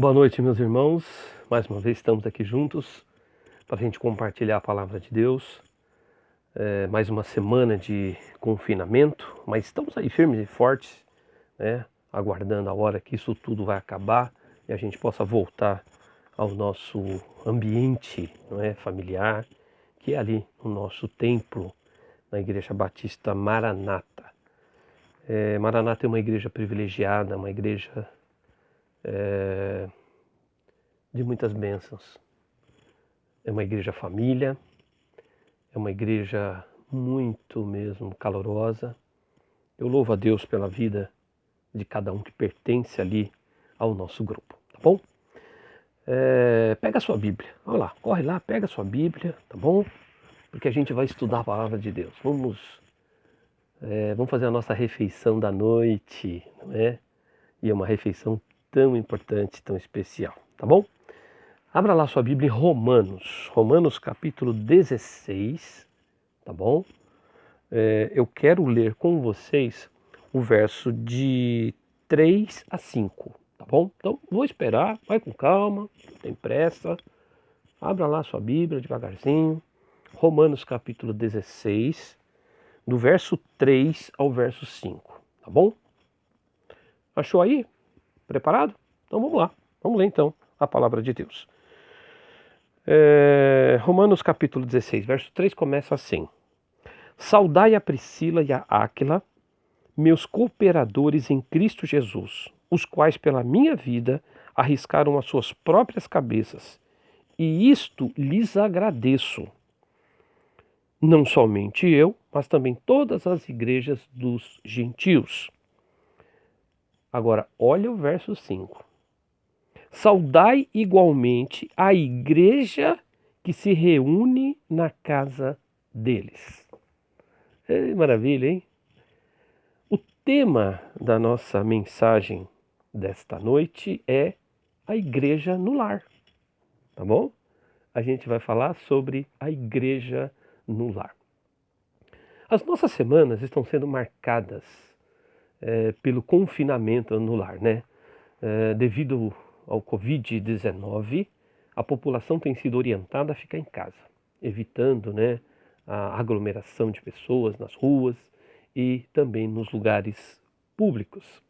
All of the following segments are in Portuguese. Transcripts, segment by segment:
Boa noite, meus irmãos. Mais uma vez estamos aqui juntos para a gente compartilhar a palavra de Deus. Mais uma semana de confinamento, mas estamos aí firmes e fortes, né? Aguardando a hora que isso tudo vai acabar e a gente possa voltar ao nosso ambiente, não é, familiar, que é ali o nosso templo, na Igreja Batista Maranata. Maranata é uma igreja privilegiada, uma igreja de muitas bênçãos. É uma igreja família, é uma igreja muito mesmo calorosa. Eu louvo a Deus pela vida de cada um que pertence ali ao nosso grupo, tá bom? Pega a sua Bíblia, olha lá, corre lá, pega a sua Bíblia, tá bom? Porque a gente vai estudar a palavra de Deus. Vamos fazer a nossa refeição da noite, não é? E é uma refeição tão importante, tão especial, tá bom? Abra lá sua Bíblia em Romanos capítulo 16, tá bom? Eu quero ler com vocês o verso de 3 a 5, tá bom? Então vou esperar, vai com calma, não tem pressa. Abra lá sua Bíblia devagarzinho. Romanos capítulo 16, do verso 3 ao verso 5, tá bom? Achou aí? Preparado? Então vamos lá, vamos ler então a palavra de Deus. Romanos capítulo 16, verso 3 começa assim: Saudai a Priscila e a Áquila, meus cooperadores em Cristo Jesus, os quais pela minha vida arriscaram as suas próprias cabeças, e isto lhes agradeço. Não somente eu, mas também todas as igrejas dos gentios. Agora, olha o verso 5. Saudai igualmente a igreja que se reúne na casa deles. Maravilha, hein? O tema da nossa mensagem desta noite é a igreja no lar, tá bom? A gente vai falar sobre a igreja no lar. As nossas semanas estão sendo marcadas pelo confinamento no lar, né? Devido ao Covid-19, a população tem sido orientada a ficar em casa, evitando, né, a aglomeração de pessoas nas ruas e também nos lugares públicos.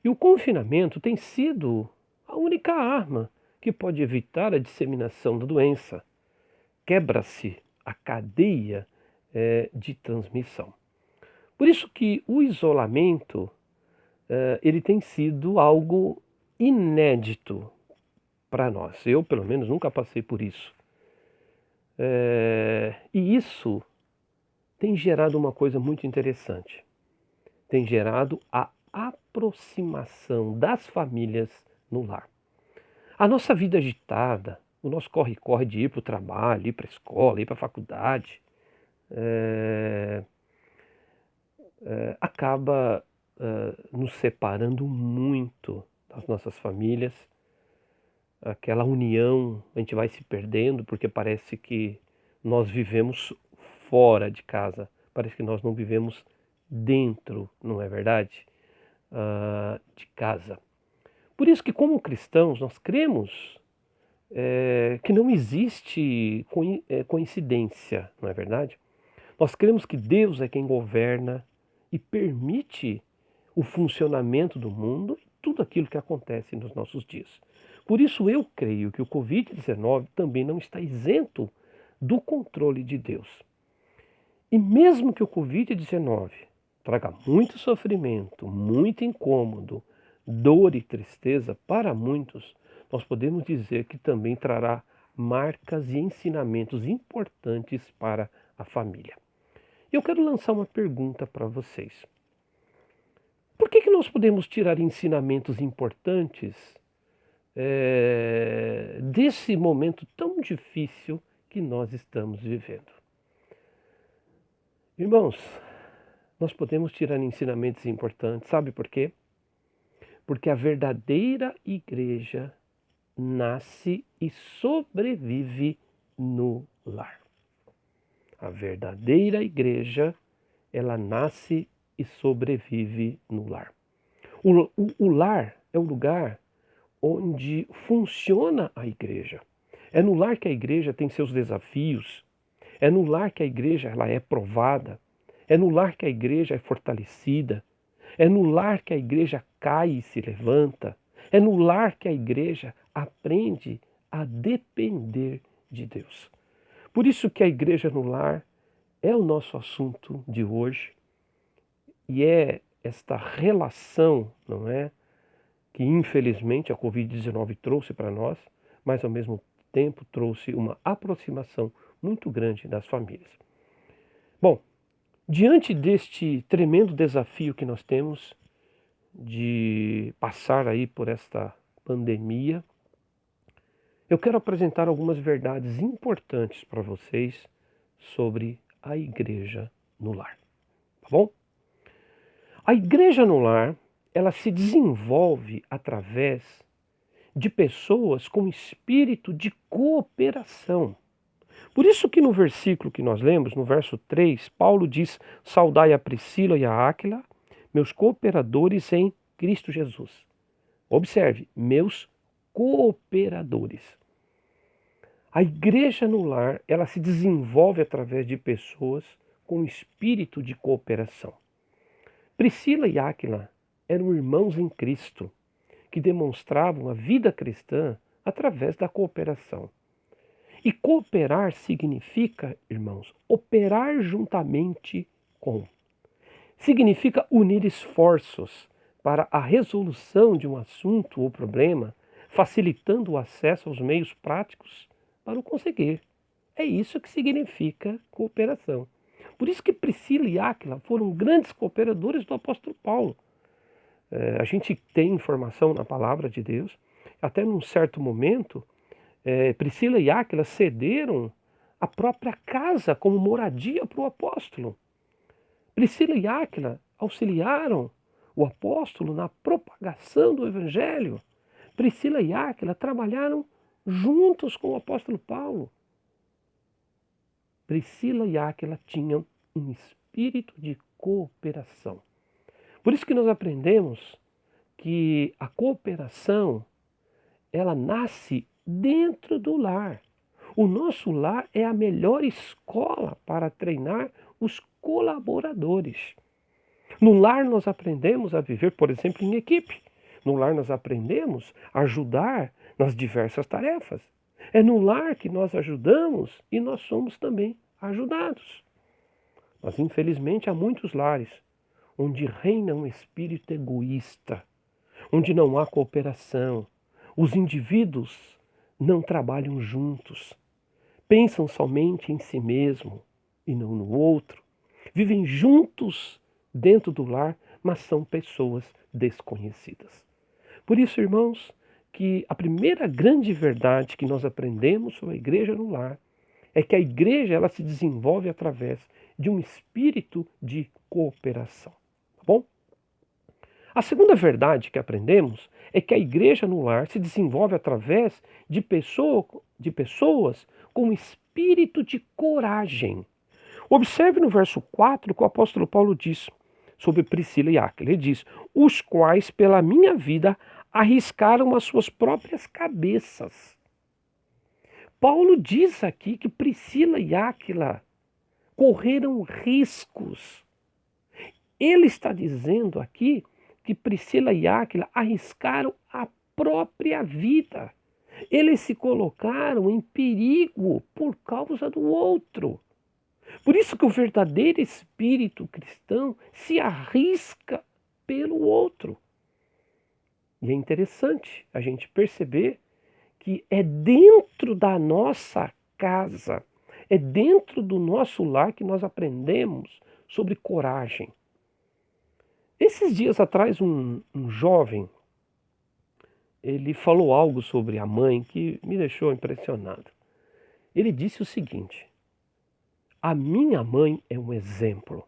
E o confinamento tem sido a única arma que pode evitar a disseminação da doença. Quebra-se a cadeia de transmissão. Por isso que o isolamento ele tem sido algo inédito para nós. Eu, pelo menos, nunca passei por isso. E isso tem gerado uma coisa muito interessante. Tem gerado a aproximação das famílias no lar. A nossa vida agitada, o nosso corre-corre de ir para o trabalho, ir para a escola, ir para a faculdade, acaba nos separando muito das nossas famílias. Aquela união, a gente vai se perdendo porque parece que nós vivemos fora de casa, parece que nós não vivemos dentro, não é verdade? De casa. Por isso que, como cristãos, nós cremos que não existe coincidência, não é verdade? Nós cremos que Deus é quem governa e permite o funcionamento do mundo e tudo aquilo que acontece nos nossos dias. Por isso eu creio que o Covid-19 também não está isento do controle de Deus. E mesmo que o Covid-19 traga muito sofrimento, muito incômodo, dor e tristeza para muitos, nós podemos dizer que também trará marcas e ensinamentos importantes para a família. Eu quero lançar uma pergunta para vocês. Por que nós podemos tirar ensinamentos importantes desse momento tão difícil que nós estamos vivendo? Irmãos, nós podemos tirar ensinamentos importantes, sabe por quê? Porque a verdadeira igreja nasce e sobrevive no lar. A verdadeira igreja, ela nasce e sobrevive no lar. O lar é o lugar onde funciona a igreja. É no lar que a igreja tem seus desafios. É no lar que a igreja ela é provada. É no lar que a igreja é fortalecida. É no lar que a igreja cai e se levanta. É no lar que a igreja aprende a depender de Deus. Por isso que a igreja no lar é o nosso assunto de hoje. E é esta relação, não é? Que infelizmente a Covid-19 trouxe para nós, mas ao mesmo tempo trouxe uma aproximação muito grande das famílias. Bom, diante deste tremendo desafio que nós temos de passar aí por esta pandemia, eu quero apresentar algumas verdades importantes para vocês sobre a igreja no lar, tá bom? A igreja no lar, ela se desenvolve através de pessoas com espírito de cooperação. Por isso que no versículo que nós lemos, no verso 3, Paulo diz: saudai a Priscila e a Áquila, meus cooperadores em Cristo Jesus. Observe, meus cooperadores. A igreja no lar, ela se desenvolve através de pessoas com espírito de cooperação. Priscila e Áquila eram irmãos em Cristo, que demonstravam a vida cristã através da cooperação. E cooperar significa, irmãos, operar juntamente com. Significa unir esforços para a resolução de um assunto ou problema, facilitando o acesso aos meios práticos para o conseguir. É isso que significa cooperação. Por isso que Priscila e Áquila foram grandes cooperadores do apóstolo Paulo. A gente tem informação na palavra de Deus, até num certo momento, Priscila e Áquila cederam a própria casa como moradia para o apóstolo. Priscila e Áquila auxiliaram o apóstolo na propagação do evangelho. Priscila e Áquila trabalharam juntos com o apóstolo Paulo. Priscila e Áquila tinham um espírito de cooperação. Por isso que nós aprendemos que a cooperação, ela nasce dentro do lar. O nosso lar é a melhor escola para treinar os colaboradores. No lar nós aprendemos a viver, por exemplo, em equipe. No lar nós aprendemos a ajudar nas diversas tarefas. É no lar que nós ajudamos e nós somos também ajudados. Mas infelizmente há muitos lares onde reina um espírito egoísta, onde não há cooperação. Os indivíduos não trabalham juntos, pensam somente em si mesmo e não no outro. Vivem juntos dentro do lar, mas são pessoas desconhecidas. Por isso, irmãos, que a primeira grande verdade que nós aprendemos sobre a igreja no lar é que a igreja ela se desenvolve através de um espírito de cooperação. Tá bom? A segunda verdade que aprendemos é que a igreja no lar se desenvolve através de pessoas com espírito de coragem. Observe no verso 4 que o apóstolo Paulo diz sobre Priscila e Áquila. Ele diz: os quais pela minha vida arriscaram as suas próprias cabeças. Paulo diz aqui que Priscila e Áquila correram riscos. Ele está dizendo aqui que Priscila e Áquila arriscaram a própria vida. Eles se colocaram em perigo por causa do outro. Por isso que o verdadeiro espírito cristão se arrisca pelo outro. E é interessante a gente perceber que é dentro da nossa casa, é dentro do nosso lar que nós aprendemos sobre coragem. Esses dias atrás, um jovem, ele falou algo sobre a mãe que me deixou impressionado. Ele disse o seguinte: a minha mãe é um exemplo.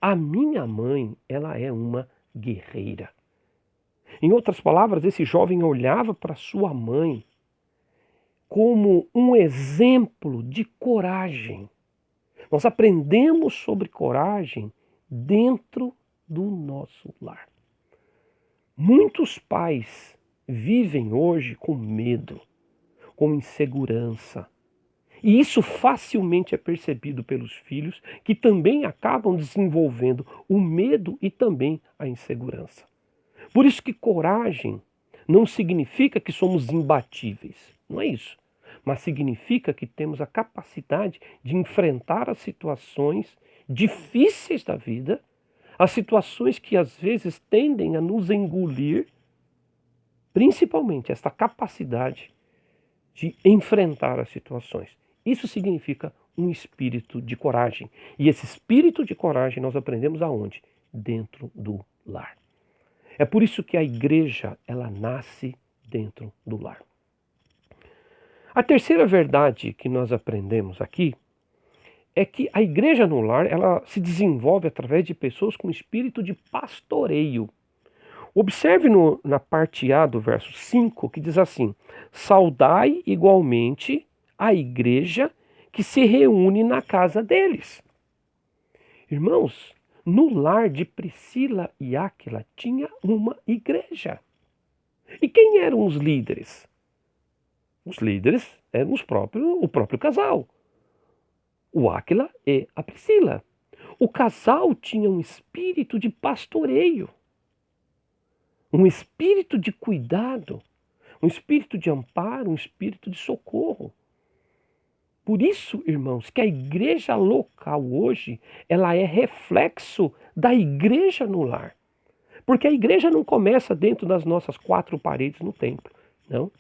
A minha mãe, ela é uma guerreira. Em outras palavras, esse jovem olhava para sua mãe como um exemplo de coragem. Nós aprendemos sobre coragem dentro do nosso lar. Muitos pais vivem hoje com medo, com insegurança. E isso facilmente é percebido pelos filhos, que também acabam desenvolvendo o medo e também a insegurança. Por isso que coragem não significa que somos imbatíveis, não é isso. Mas significa que temos a capacidade de enfrentar as situações difíceis da vida, as situações que às vezes tendem a nos engolir, principalmente esta capacidade de enfrentar as situações. Isso significa um espírito de coragem. E esse espírito de coragem nós aprendemos aonde? Dentro do lar. É por isso que a igreja, ela nasce dentro do lar. A terceira verdade que nós aprendemos aqui é que a igreja no lar, ela se desenvolve através de pessoas com espírito de pastoreio. Observe na parte A do verso 5 que diz assim: saudai igualmente a igreja que se reúne na casa deles. Irmãos, no lar de Priscila e Áquila tinha uma igreja. E quem eram os líderes? Os líderes eram o próprio casal, o Áquila e a Priscila. O casal tinha um espírito de pastoreio, um espírito de cuidado, um espírito de amparo, um espírito de socorro. Por isso, irmãos, que a igreja local hoje, ela é reflexo da igreja no lar. Porque a igreja não começa dentro das nossas quatro paredes no templo, não.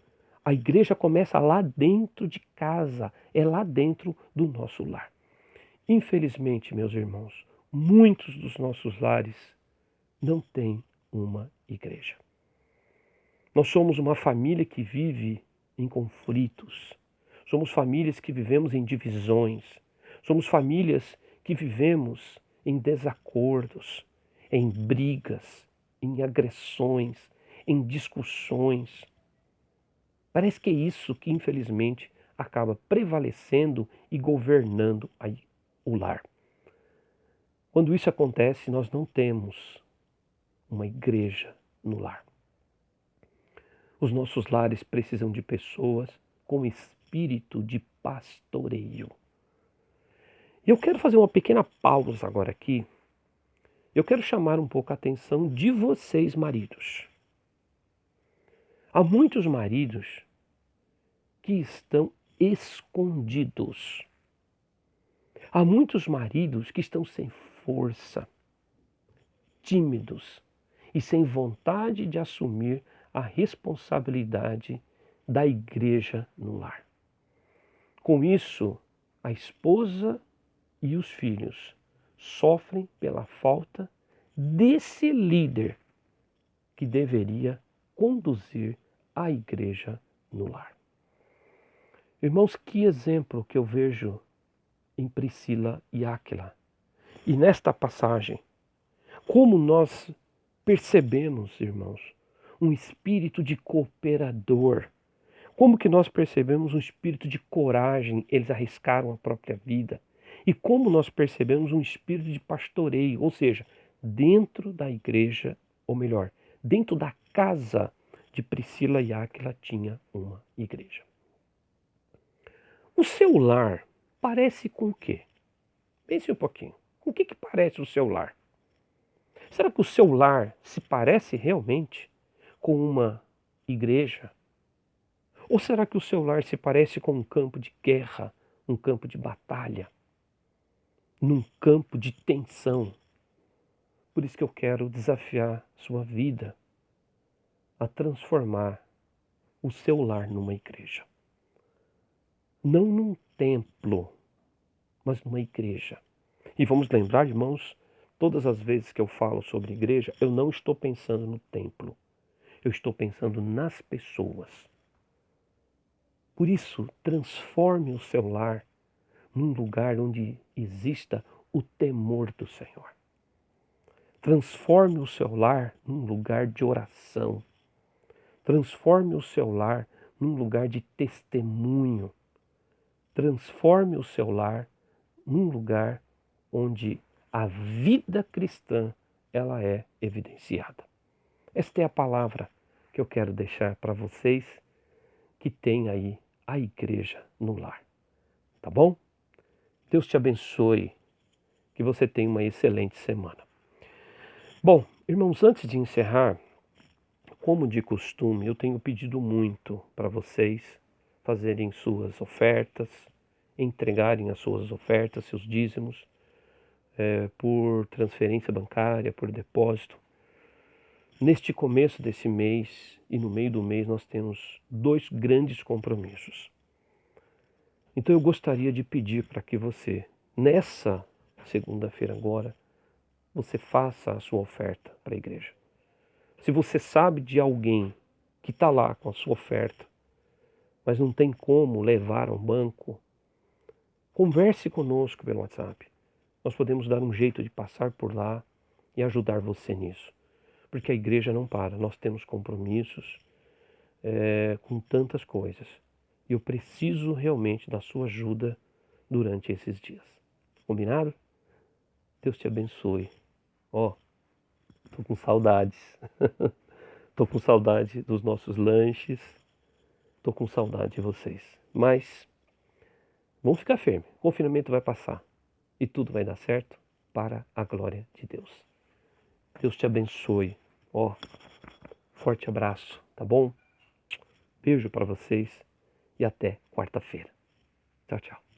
A igreja começa lá dentro de casa, é lá dentro do nosso lar. Infelizmente, meus irmãos, muitos dos nossos lares não têm uma igreja. Nós somos uma família que vive em conflitos. Somos famílias que vivemos em divisões. Somos famílias que vivemos em desacordos, em brigas, em agressões, em discussões. Parece que é isso que, infelizmente, acaba prevalecendo e governando o lar. Quando isso acontece, nós não temos uma igreja no lar. Os nossos lares precisam de pessoas com espírito de pastoreio. Eu quero fazer uma pequena pausa agora aqui. Eu quero chamar um pouco a atenção de vocês, maridos. Há muitos maridos que estão escondidos. Há muitos maridos que estão sem força, tímidos e sem vontade de assumir a responsabilidade da igreja no lar. Com isso, a esposa e os filhos sofrem pela falta desse líder que deveria conduzir a igreja no lar. Irmãos, que exemplo que eu vejo em Priscila e Áquila. E nesta passagem, como nós percebemos, irmãos, um espírito de cooperador. Como que nós percebemos um espírito de coragem, eles arriscaram a própria vida. E como nós percebemos um espírito de pastoreio, ou seja, dentro da igreja, ou melhor, dentro da casa de Priscila e Áquila tinha uma igreja. O seu lar parece com o quê? Pense um pouquinho. Com o que parece o seu lar? Será que o seu lar se parece realmente com uma igreja? Ou será que o seu lar se parece com um campo de guerra, um campo de batalha, num campo de tensão? Por isso que eu quero desafiar sua vida a transformar o seu lar numa igreja. Não num templo, mas numa igreja. E vamos lembrar, irmãos, todas as vezes que eu falo sobre igreja, eu não estou pensando no templo. Eu estou pensando nas pessoas. Por isso, transforme o seu lar num lugar onde exista o temor do Senhor. Transforme o seu lar num lugar de oração. Transforme o seu lar num lugar de testemunho. Transforme o seu lar num lugar onde a vida cristã ela é evidenciada. Esta é a palavra que eu quero deixar para vocês que tem aí a igreja no lar. Tá bom? Deus te abençoe. Que você tenha uma excelente semana. Bom, irmãos, antes de encerrar, como de costume, eu tenho pedido muito para vocês fazerem suas ofertas, entregarem as suas ofertas, seus dízimos, por transferência bancária, por depósito. Neste começo desse mês e no meio do mês nós temos 2 grandes compromissos. Então eu gostaria de pedir para que você, nessa segunda-feira agora, você faça a sua oferta para a igreja. Se você sabe de alguém que está lá com a sua oferta, mas não tem como levar ao banco, converse conosco pelo WhatsApp. Nós podemos dar um jeito de passar por lá e ajudar você nisso. Porque a igreja não para, nós temos compromissos com tantas coisas. E eu preciso realmente da sua ajuda durante esses dias. Combinado? Deus te abençoe. Ó, tô com saudades. Tô com saudade dos nossos lanches. Tô com saudade de vocês. Mas vamos ficar firme. O confinamento vai passar. E tudo vai dar certo para a glória de Deus. Deus te abençoe. Ó, forte abraço, tá bom? Beijo para vocês e até quarta-feira. Tchau, tchau.